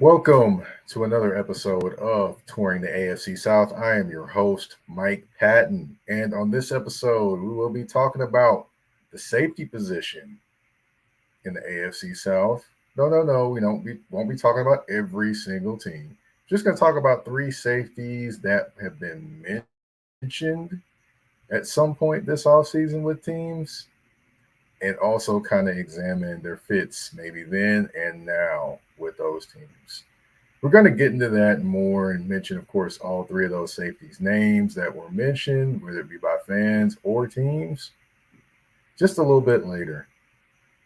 Welcome to another episode of Touring the AFC South. I am your host, Mike Patton, and on this episode, we will be talking about the safety position in the AFC South. No, we won't be talking about every single team. Just going to talk about three safeties that have been mentioned at some point this offseason with teams, and also kind of examine their fits maybe then and now with those teams. We're going to get into that more and mention, of course, all three of those safeties' names that were mentioned, whether it be by fans or teams, just a little bit later.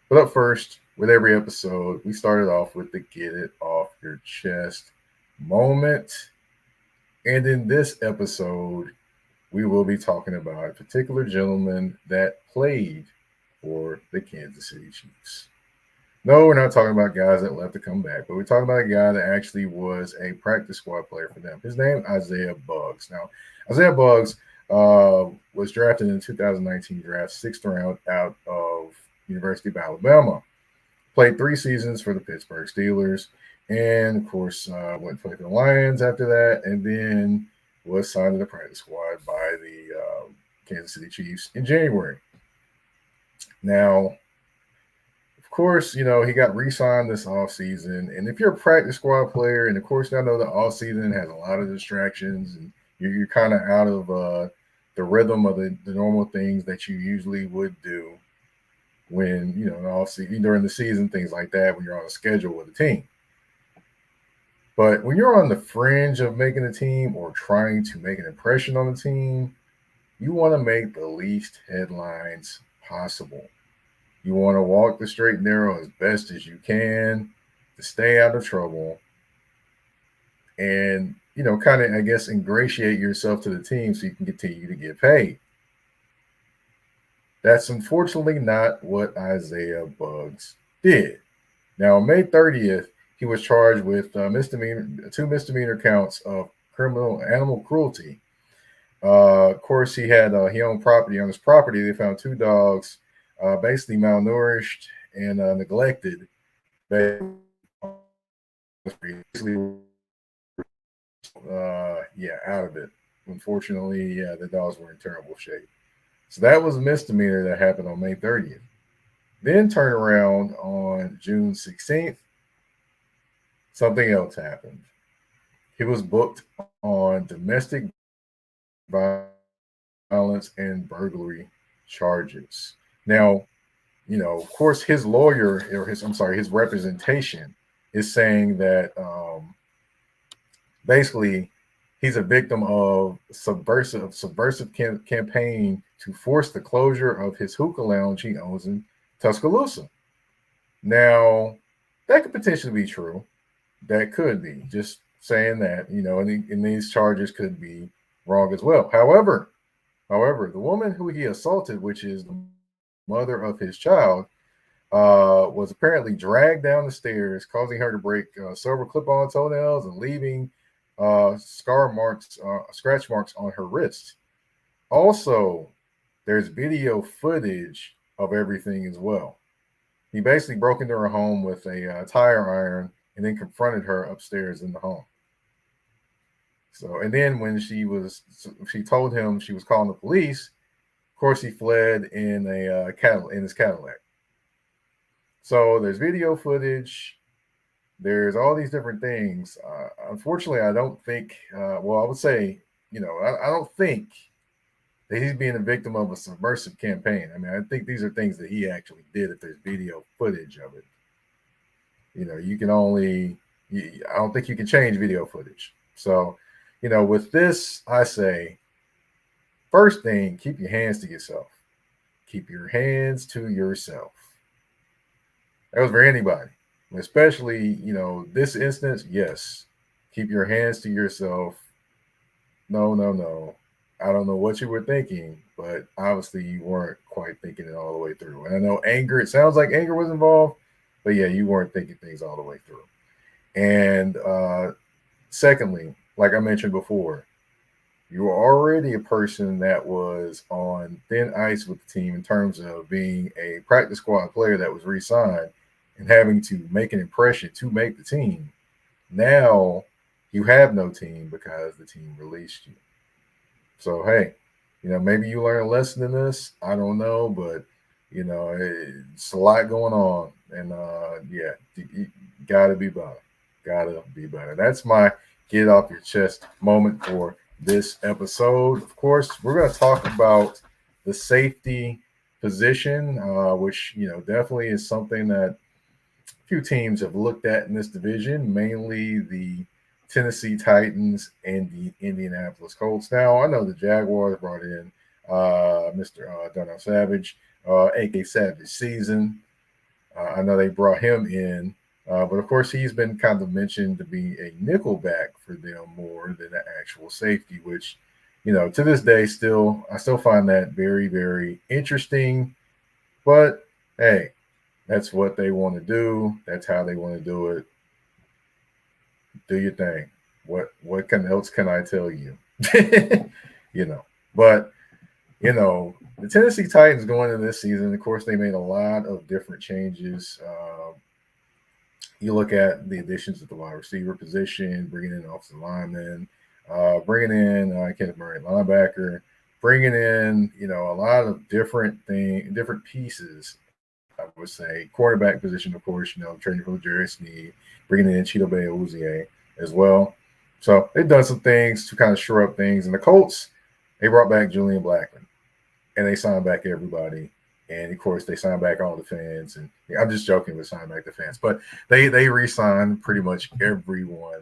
But up first, with every episode, we started off with the get it off your chest moment. And in this episode, we will be talking about a particular gentleman that played for the Kansas City Chiefs. No, we're not talking about guys that left to come back, but we're talking about a guy that actually was a practice squad player for them. His name, Isaiah Buggs. Now, Isaiah Buggs was drafted in the 2019 draft, sixth round out of University of Alabama. Played 3 seasons for the Pittsburgh Steelers, and of course, went to play for the Lions after that, and then was signed to the practice squad by the Kansas City Chiefs in January. Now, of course, he got re-signed this offseason. And if you're a practice squad player, and of course, I know the offseason has a lot of distractions, and you're kind of out of the rhythm of the normal things that you usually would do when, off-season, during the season, things like that, when you're on a schedule with a team. But when you're on the fringe of making a team or trying to make an impression on the team, you want to make the least headlines possible. You want to walk the straight and narrow as best as you can to stay out of trouble and, kind of, I guess, ingratiate yourself to the team so you can continue to get paid. That's unfortunately not what Isaiah Buggs did. Now, on May 30th, he was charged with two misdemeanor counts of criminal animal cruelty. Of course, he owned property. On his property, they found two dogs, basically malnourished and neglected. Out of it. Unfortunately, the dogs were in terrible shape. So that was a misdemeanor that happened on May 30th. Then turn around on June 16th. Something else happened. He was booked on domestic violence and burglary charges. Now, of course, his lawyer or his representation is saying that basically he's a victim of subversive campaign to force the closure of his hookah lounge he owns in Tuscaloosa. Now, that could potentially be true. That could be. Just saying that, and these charges could be wrong as well. However, the woman who he assaulted, which is the mother of his child, was apparently dragged down the stairs, causing her to break several clip-on toenails and leaving scratch marks on her wrists. Also, there's video footage of everything as well. He basically broke into her home with a tire iron and then confronted her upstairs in the home. So, and then when she told him she was calling the police, of course, he fled in his Cadillac. So there's video footage. There's all these different things. Unfortunately, I don't think. I would say, I don't think that he's being a victim of a subversive campaign. I mean, I think these are things that he actually did. If there's video footage of it, you can only. I don't think you can change video footage. So, with this, I say, first thing, keep your hands to yourself. Keep your hands to yourself. That was for anybody, especially, this instance. Yes, keep your hands to yourself. No. I don't know what you were thinking, but obviously you weren't quite thinking it all the way through. And I know anger, it sounds like anger was involved, but yeah, you weren't thinking things all the way through. And secondly, like I mentioned before, you were already a person that was on thin ice with the team in terms of being a practice squad player that was re-signed and having to make an impression to make the team. Now you have no team because the team released you. So hey, maybe you learn a lesson in this. I don't know, but it's a lot going on, and yeah, you gotta be better. Gotta be better. That's my get off your chest moment for this episode. Of course, we're gonna talk about the safety position, which definitely is something that few teams have looked at in this division, mainly the Tennessee Titans and the Indianapolis Colts. Now, I know the Jaguars brought in Mr. Darnell Savage, aka Savage Season. I know they brought him in, but of course, he's been kind of mentioned to be a nickelback for them more than an actual safety, which, to this day, I still find that very, very interesting. But hey, that's what they want to do. That's how they want to do it. Do your thing. What else can I tell you? you know. But the Tennessee Titans going into this season, of course, they made a lot of different changes. You look at the additions at the wide receiver position, bringing in offensive linemen, bringing in Kenneth Murray linebacker, bringing in a lot of different pieces. I would say quarterback position, of course, trading for Jerry Sneed, bringing in Cheeto Bay Uzie as well. So they've done some things to kind of shore up things. And the Colts, they brought back Julian Blackman, and they signed back everybody. And of course, they signed back all the fans. And I'm just joking with signing back the fans, but they re-signed pretty much everyone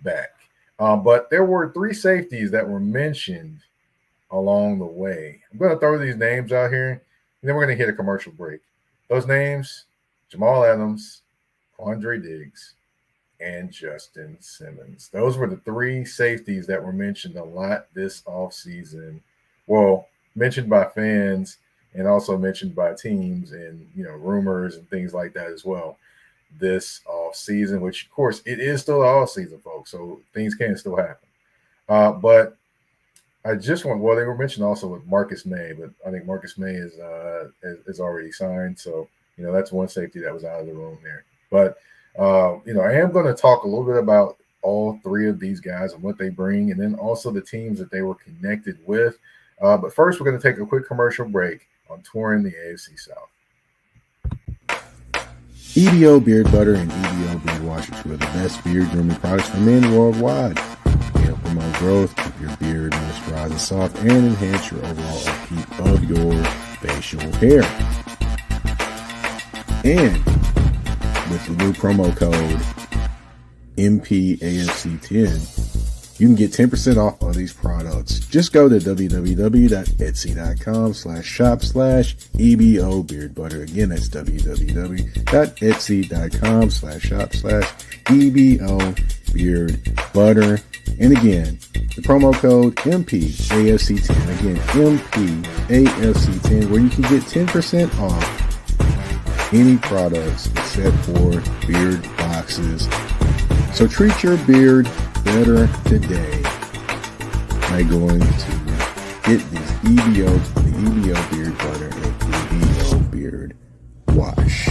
back. But there were three safeties that were mentioned along the way. I'm going to throw these names out here, and then we're going to hit a commercial break. Those names: Jamal Adams, Quandre Diggs, and Justin Simmons. Those were the three safeties that were mentioned a lot this offseason. Well, mentioned by fans and also mentioned by teams and, rumors and things like that as well this offseason, which, of course, it is still the offseason, folks, so things can still happen. But I just want, they were mentioned also with Marcus May, but I think Marcus May is already signed. So, that's one safety that was out of the room there. But, I am going to talk a little bit about all three of these guys and what they bring, and then also the teams that they were connected with. But first, we're going to take a quick commercial break on touring the AFC South. EBO Beard Butter and EBO Beard Wash are two of the best beard grooming products for men worldwide. They help promote growth, keep your beard moisturized and soft, and enhance your overall upkeep of your facial hair. And with the new promo code MPAFC10, you can get 10% off of these products. Just go to www.etsy.com/shop/EBO Beard Butter. Again, that's www.etsy.com/shop/EBO Beard Butter. And again, the promo code MPAFC10. Again, MPAFC10, where you can get 10% off any products except for beard boxes. So treat your beard better today by going to get these the EBO Beard Butter and EBO Beard Wash.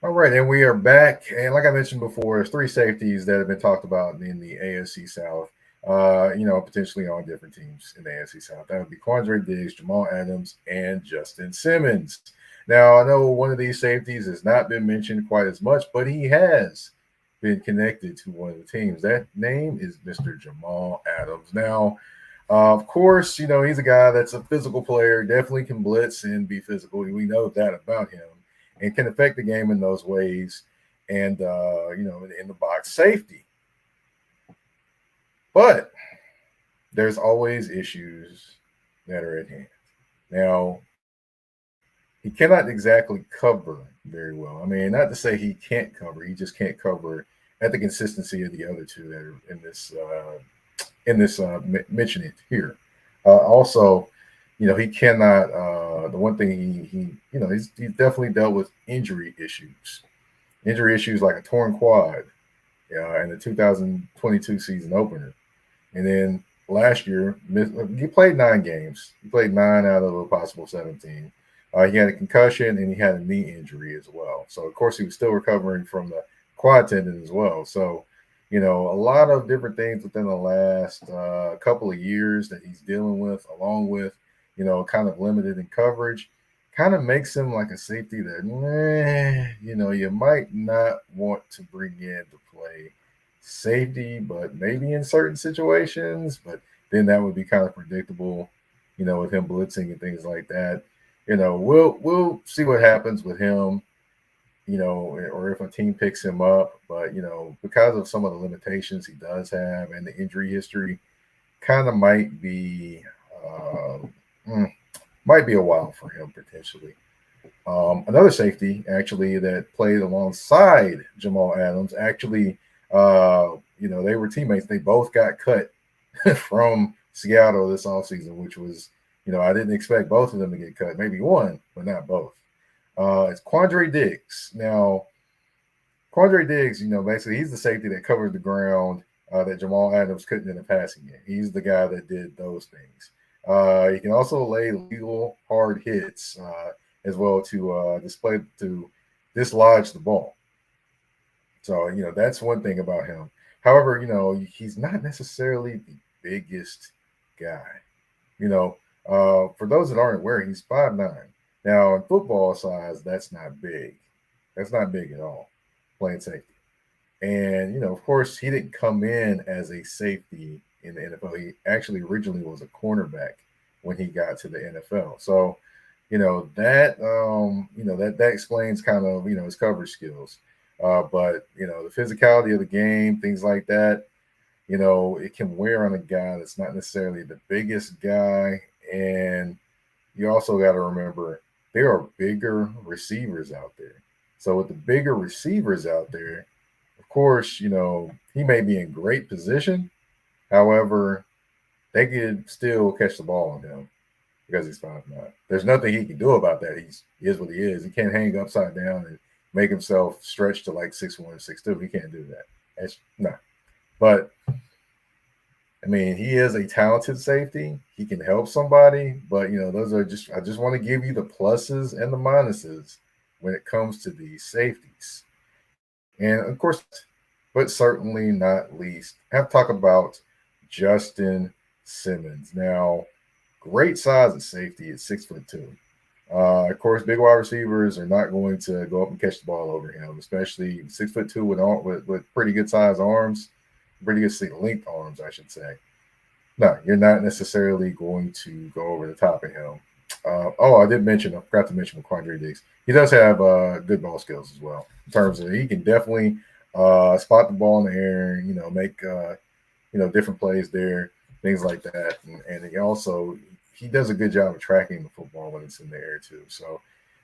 All right, and we are back. And like I mentioned before, there's three safeties that have been talked about in the AFC South. Potentially on different teams in the AFC South. That would be Quandre Diggs, Jamal Adams, and Justin Simmons. Now, I know one of these safeties has not been mentioned quite as much, but he has been connected to one of the teams. That name is Mr. Jamal Adams. Now, of course, he's a guy that's a physical player, definitely can blitz and be physical. We know that about him and can affect the game in those ways. And, in the box safety. But there's always issues that are at hand. Now, he cannot exactly cover very well. I mean, not to say he can't cover. He just can't cover at the consistency of the other two that are in this mention it here. Also, he cannot. The one thing he's definitely dealt with injury issues like a torn quad in the 2022 season opener. And then last year, he played 9 games. He played 9 out of a possible 17. He had a concussion and he had a knee injury as well. So of course he was still recovering from the quad tendon as well. So a lot of different things within the last couple of years that he's dealing with, along with kind of limited in coverage, kind of makes him like a safety that you might not want to bring in to play safety, but maybe in certain situations. But then that would be kind of predictable, with him blitzing and things like that. We'll see what happens with him, or if a team picks him up. But because of some of the limitations he does have and the injury history, kind of uh, mm, might be a while for him potentially. Another safety actually that played alongside Jamal Adams. Actually, they were teammates. They both got cut from Seattle this offseason, which was, I didn't expect both of them to get cut. Maybe one, but not both. It's Quandre Diggs. Now, Quandre Diggs, basically he's the safety that covered the ground that Jamal Adams couldn't in the passing game. He's the guy that did those things. He can also lay legal hard hits as well to dislodge the ball. So that's one thing about him. However, he's not necessarily the biggest guy. For those that aren't aware, he's 5'9". Now in football size, that's not big. That's not big at all. Playing safety. And, of course, he didn't come in as a safety in the NFL. He actually originally was a cornerback when he got to the NFL. So, that explains kind of, his coverage skills. But, the physicality of the game, things like that, it can wear on a guy that's not necessarily the biggest guy. And you also got to remember there are bigger receivers out there. So with the bigger receivers out there, of course, he may be in great position. However, they could still catch the ball on him because he's 5'9". There's nothing he can do about that. He is what he is. He can't hang upside down and make himself stretch to like 6'1", 6'2". He can't do that. That's no. But I mean, he is a talented safety. He can help somebody, but those are I just want to give you the pluses and the minuses when it comes to these safeties. And of course, but certainly not least, I have to talk about Justin Simmons. Now, great size at safety at 6'2". Of course, big wide receivers are not going to go up and catch the ball over him, especially 6'2" with pretty good size arms, pretty good length arms, I should say. No, you're not necessarily going to go over the top of him. I forgot to mention with Quandre Diggs. He does have good ball skills as well. In terms of he can definitely spot the ball in the air, make different plays there, things like that. And he does a good job of tracking the football when it's in the air too. So,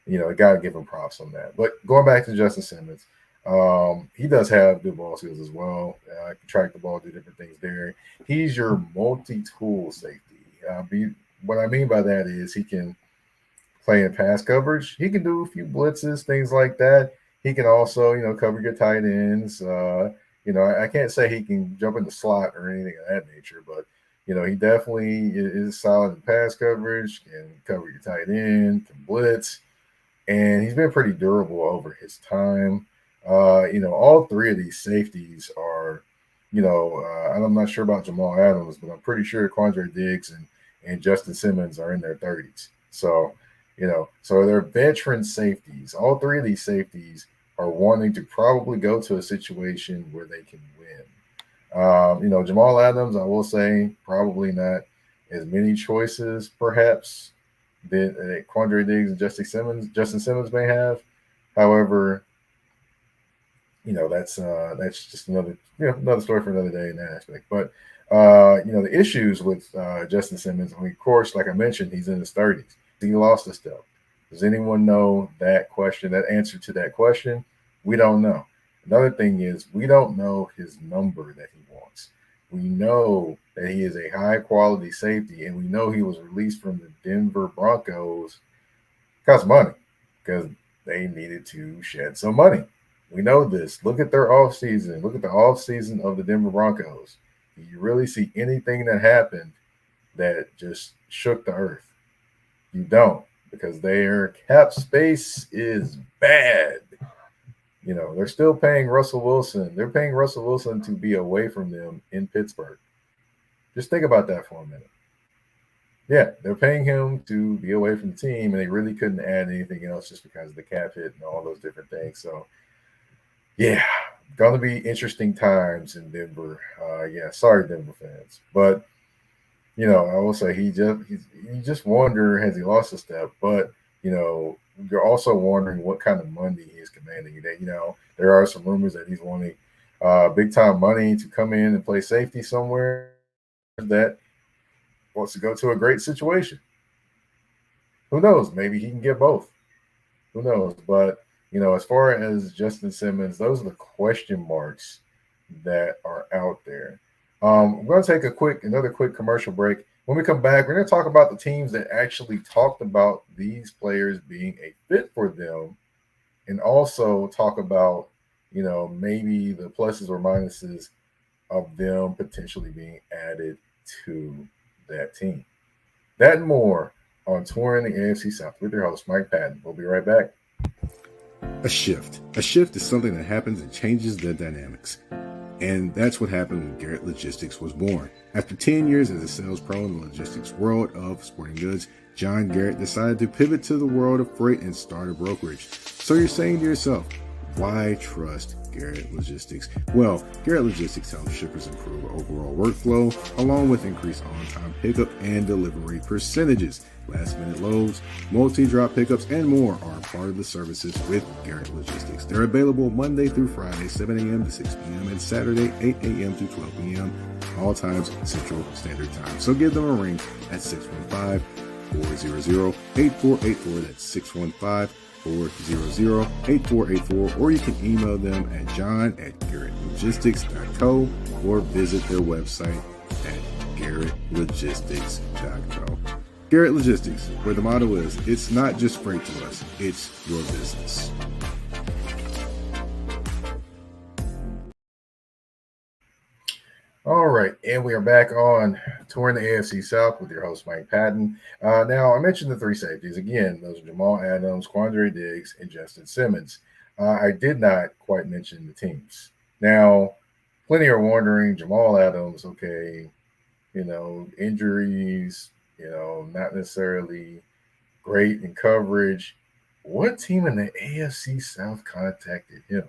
I gotta give him props on that. But going back to Justin Simmons, he does have good ball skills as well. Can track the ball, do different things there. He's your multi-tool safety. What I mean by that is he can play in pass coverage. He can do a few blitzes, things like that. He can also, cover your tight ends. I can't say he can jump in the slot or anything of that nature, but he definitely is solid in pass coverage, can cover your tight end, can blitz, and he's been pretty durable over his time. All three of these safeties are, and I'm not sure about Jamal Adams, but I'm pretty sure Quandre Diggs and Justin Simmons are in their 30s. So, so they're veteran safeties. All three of these safeties are wanting to probably go to a situation where they can win. Jamal Adams, I will say, probably not as many choices, perhaps, that Quandre Diggs and Justin Simmons may have. However, that's just another story for another day in that aspect. But the issues with Justin Simmons, I mean, of course, like I mentioned, he's in his 30s. He lost a step. Does anyone know that answer to that question? We don't know. Another thing is we don't know his number that he wants. We know that he is a high quality safety, and we know he was released from the Denver Broncos because of money, because they needed to shed some money. We know this. Look at their offseason. Look at the offseason of the Denver Broncos. Do you really see anything that happened that just shook the earth? You don't. because their cap space is bad. They're still paying Russell Wilson. They're paying Russell Wilson to be away from them in Pittsburgh. Just think about that for a minute. Yeah, they're paying him to be away from the team, and they really couldn't add anything else just because of the cap hit and all those different things. So, yeah, going to be interesting times in Denver. Yeah, sorry, Denver fans, but I will say he just wonder, has he lost a step? But you're also wondering what kind of money he is commanding. There are some rumors that he's wanting big time money to come in and play safety somewhere that wants to go to a great situation. Who knows? Maybe he can get both. Who knows? But as far as Justin Simmons, those are the question marks that are out there. I'm going to take another quick commercial break. When we come back, we're going to talk about the teams that actually talked about these players being a fit for them, and also talk about, maybe the pluses or minuses of them potentially being added to that team. That and more on Touring the AFC South with your host, Mike Patton. We'll be right back. A shift. A shift is something that happens and changes the dynamics. And that's what happened when Garrett Logistics was born. After 10 years as a sales pro in the logistics world of sporting goods, John Garrett decided to pivot to the world of freight and start a brokerage. So you're saying to yourself, why trust Garrett Logistics? Well, Garrett Logistics helps shippers improve overall workflow, along with increased on-time pickup and delivery percentages. Last-minute loads, multi-drop pickups, and more are part of the services with Garrett Logistics. They're available Monday through Friday, 7 a.m. to 6 p.m., and Saturday, 8 a.m. to 12 p.m., all times Central Standard Time. So give them a ring at 615-400-8484. That's 615-400-8484, or you can email them at john@garrettlogistics.co or visit their website at garrettlogistics.co. Garrett Logistics, where the motto is, it's not just freight to us, it's your business. All right, and we are back on Touring the AFC South with your host, Mike Patton. Now, I mentioned the three safeties. Again, those are Jamal Adams, Quandre Diggs, and Justin Simmons. I did not quite mention the teams. Now, plenty are wondering, Jamal Adams, okay, injuries, not necessarily great in coverage. What team in the AFC South contacted him?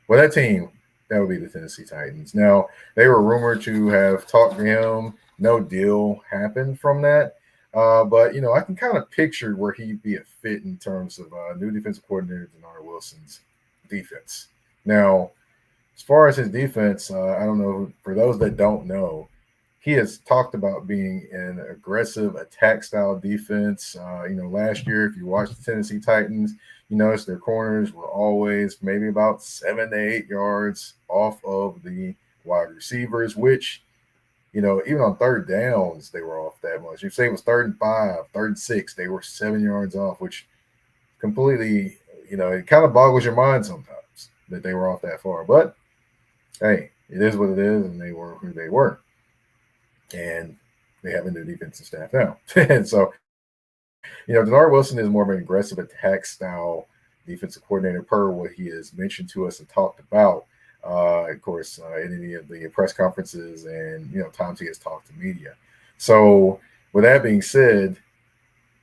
Well, that team, that would be the Tennessee Titans. Now, they were rumored to have talked to him. No deal happened from that. But, I can kind of picture where he'd be a fit in terms of new defensive coordinator Denard Wilson's defense. Now, as far as his defense, I don't know, for those that don't know, he has talked about being an aggressive attack style defense. Last year, if you watched the Tennessee Titans, you notice their corners were always maybe about 7 to 8 yards off of the wide receivers, which, even on third downs, they were off that much. If say it was 3rd and 5, 3rd and 6, they were 7 yards off, which completely, it kind of boggles your mind sometimes that they were off that far. But, hey, it is what it is, and they were who they were. And they have a new defensive staff now. And so, Denard Wilson is more of an aggressive attack style defensive coordinator per what he has mentioned to us and talked about, of course, in any of the press conferences and, times he has talked to media. So with that being said,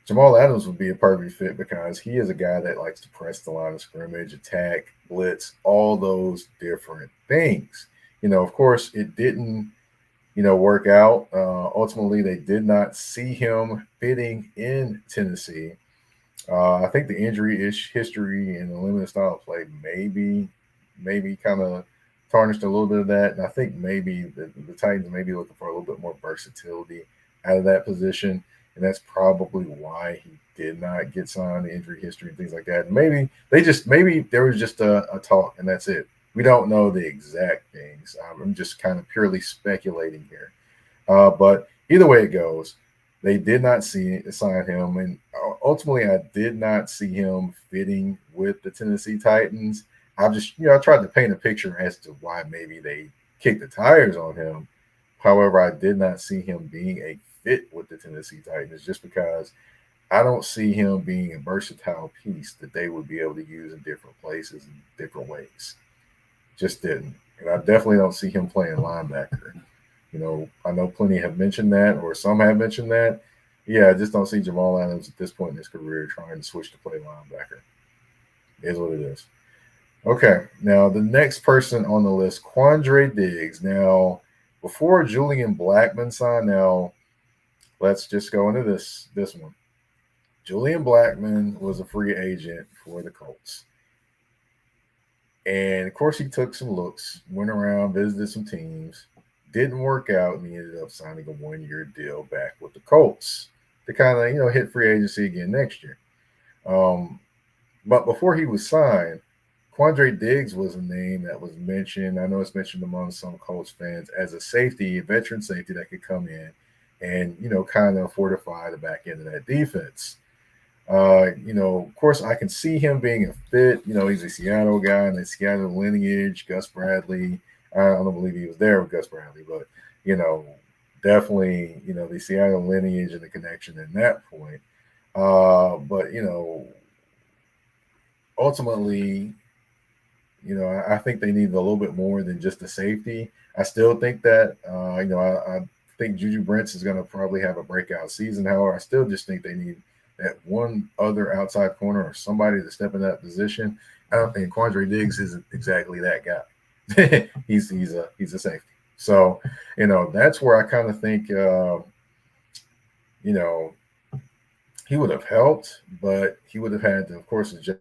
Jamal Adams would be a perfect fit because he is a guy that likes to press the line of scrimmage, attack, blitz, all those different things. Of course, it didn't work out. Ultimately, they did not see him fitting in Tennessee. I think the injury history and the limited style of play maybe kind of tarnished a little bit of that. And I think maybe the Titans may be looking for a little bit more versatility out of that position. And that's probably why he did not get signed, the injury history and things like that. And maybe there was just a talk and that's it. We don't know the exact things. I'm just kind of purely speculating here. But either way it goes, they did not sign him. And ultimately, I did not see him fitting with the Tennessee Titans. I tried to paint a picture as to why maybe they kicked the tires on him. However, I did not see him being a fit with the Tennessee Titans just because I don't see him being a versatile piece that they would be able to use in different places and different ways. Just didn't. And I definitely don't see him playing linebacker. I know plenty have mentioned that, or some have mentioned that. Yeah, I just don't see Jamal Adams at this point in his career trying to switch to play linebacker. It is what it is. Okay, now the next person on the list, Quandre Diggs. Now, before Julian Blackman signed, now let's just go into this one. Julian Blackman was a free agent for the Colts. And of course, he took some looks, went around, visited some teams, didn't work out, and he ended up signing a 1-year deal back with the Colts to kind of, hit free agency again next year. Um, but before he was signed, Quandre Diggs was a name that was mentioned. I know it's mentioned among some Colts fans as a safety, a veteran safety that could come in and, kind of fortify the back end of that defense. Of course, I can see him being a fit. He's a Seattle guy and a Seattle lineage. Gus Bradley. I don't believe he was there with Gus Bradley, but definitely, the Seattle lineage and the connection in that point. But ultimately, I think they need a little bit more than just a safety. I still think that, I think Juju Brents is going to probably have a breakout season. However, I still just think they need that one other outside corner or somebody to step in that position. I don't think Quandre Diggs isn't exactly that guy. he's a safety. So, that's where I kind of think, he would have helped, but he would have had to, of course, adjust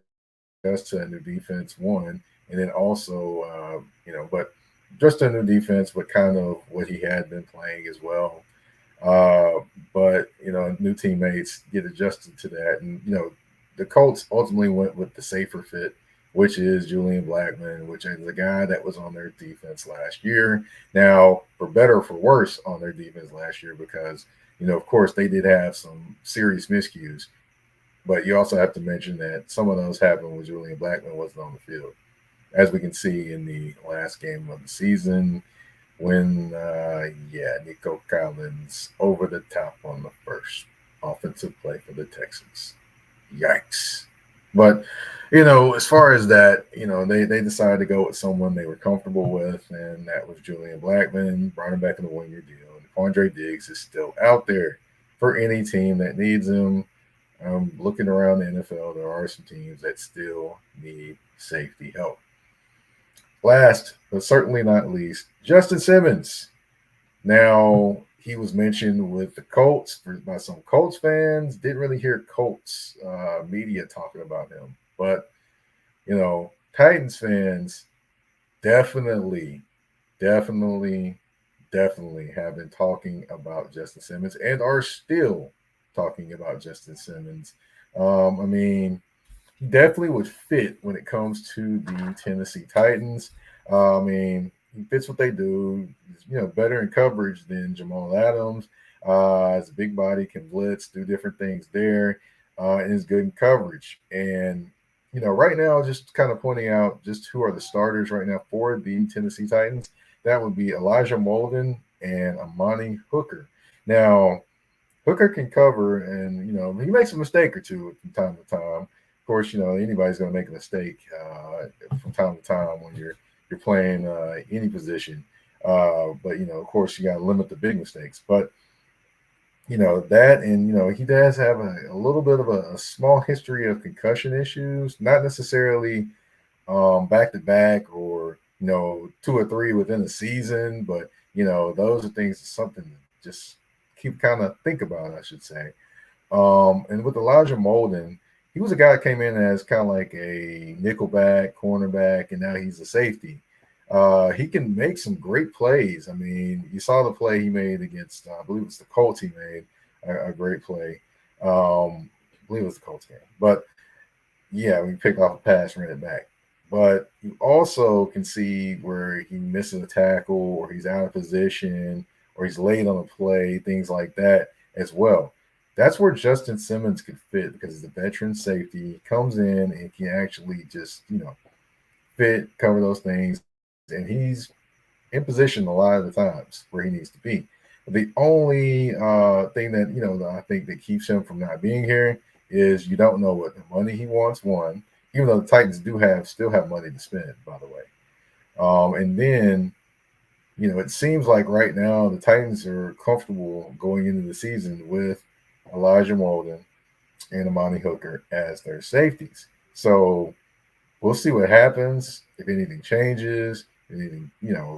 to a new defense, one, and then also, but just a new defense, but kind of what he had been playing as well. But new teammates get adjusted to that, and the Colts ultimately went with the safer fit, which is Julian Blackman, which is the guy that was on their defense last year. Now, for better or for worse, on their defense last year because of course they did have some serious miscues, but you also have to mention that some of those happened when Julian Blackman wasn't on the field, as we can see in the last game of the season when, Nico Collins over the top on the first offensive play for the Texans. Yikes. But, as far as that, they decided to go with someone they were comfortable with, and that was Julian Blackman, brought him back in the 1-year deal. And Quandre Diggs is still out there for any team that needs him. Looking around the NFL, there are some teams that still need safety help. Last, but certainly not least, Justin Simmons. Now, he was mentioned with the Colts by some Colts fans. Didn't really hear Colts media talking about him. But, Titans fans definitely have been talking about Justin Simmons and are still talking about Justin Simmons. He definitely would fit when it comes to the Tennessee Titans. He fits what they do. He's, better in coverage than Jamal Adams. His big body can blitz, do different things there, and is good in coverage. And, right now, just kind of pointing out just who are the starters right now for the Tennessee Titans. That would be Elijah Molden and Amani Hooker. Now, Hooker can cover, and, he makes a mistake or two from time to time. Of course, anybody's going to make a mistake from time to time when you're playing any position. But, of course, you got to limit the big mistakes. But, that, and, he does have a little bit of a small history of concussion issues, not necessarily back-to-back or, 2 or 3 within a season. But, those are things, something to just keep kind of think about, I should say. And with Elijah Molden, he was a guy that came in as kind of like a nickelback, cornerback, and now he's a safety. He can make some great plays. You saw the play he made against, I believe it's the Colts. He made a great play. I believe it was the Colts game. But, yeah, we picked off a pass, ran it back. But you also can see where he misses a tackle or he's out of position or he's late on a play, things like that as well. That's where Justin Simmons could fit because he's a veteran safety. He comes in and can actually just, fit, cover those things. And he's in position a lot of the times where he needs to be. The only thing that I think that keeps him from not being here is you don't know what the money he wants. One, even though the Titans still have money to spend, by the way. And then it seems like right now the Titans are comfortable going into the season with Elijah Molden and Amani Hooker as their safeties. So we'll see what happens if anything changes, anything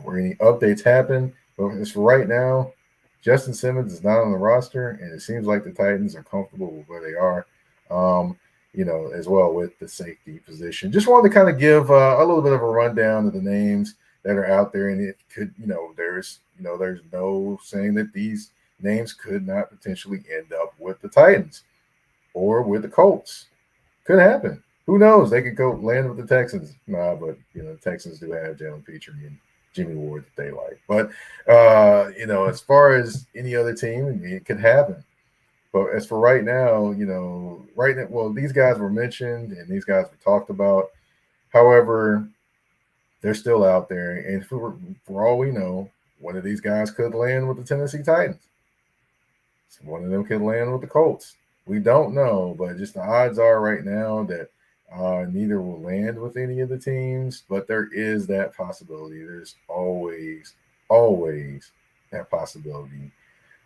or any updates happen. But as for right now, Justin Simmons is not on the roster, and it seems like the Titans are comfortable with where they are. As well with the safety position. Just wanted to kind of give a little bit of a rundown of the names that are out there, and it could, there's no saying that these names could not potentially end up with the Titans or with the Colts. Could happen. Who knows? They could go land with the Texans. Nah, but the Texans do have Jalen Petrie and Jimmy Ward that they like. But as far as any other team, it could happen. But as for right now, these guys were mentioned and these guys were talked about. However, they're still out there, and for all we know, one of these guys could land with the Tennessee Titans. One of them could land with the Colts. We don't know, but just the odds are right now that neither will land with any of the teams, but there is that possibility. There's always that possibility.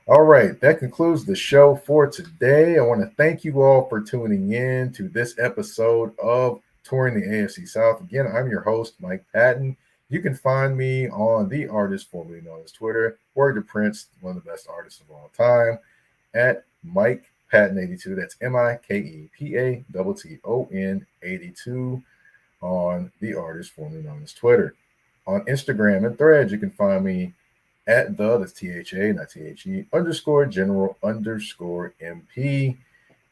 All right, that concludes the show for today. I want to thank you all for tuning in to this episode of Touring the AFC South. Again, I'm your host, Mike Patton. You can find me on the artist formerly known as Twitter, Word to Prince, one of the best artists of all time, at Mike Patton 82. That's MikePaton 82 on the artist formerly known as Twitter. On Instagram and Threads, you can find me at that's THA, not THE, _general_MP.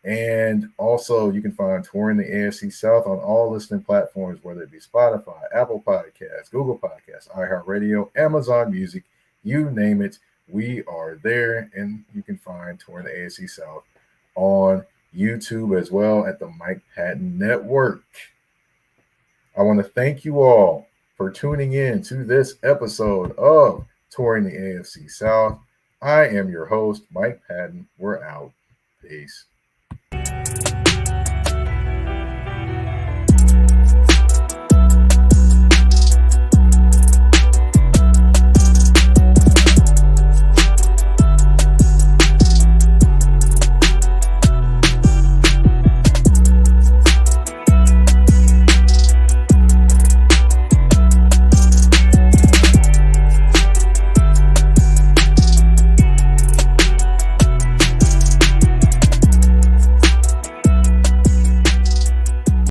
And also, you can find Touring the AFC South on all listening platforms, whether it be Spotify, Apple Podcasts, Google Podcasts, iHeartRadio, Amazon Music, you name it, we are there. And you can find Touring the AFC South on YouTube as well at the Mike Patton Network. I want to thank you all for tuning in to this episode of Touring the AFC South. I am your host, Mike Patton. We're out. Peace.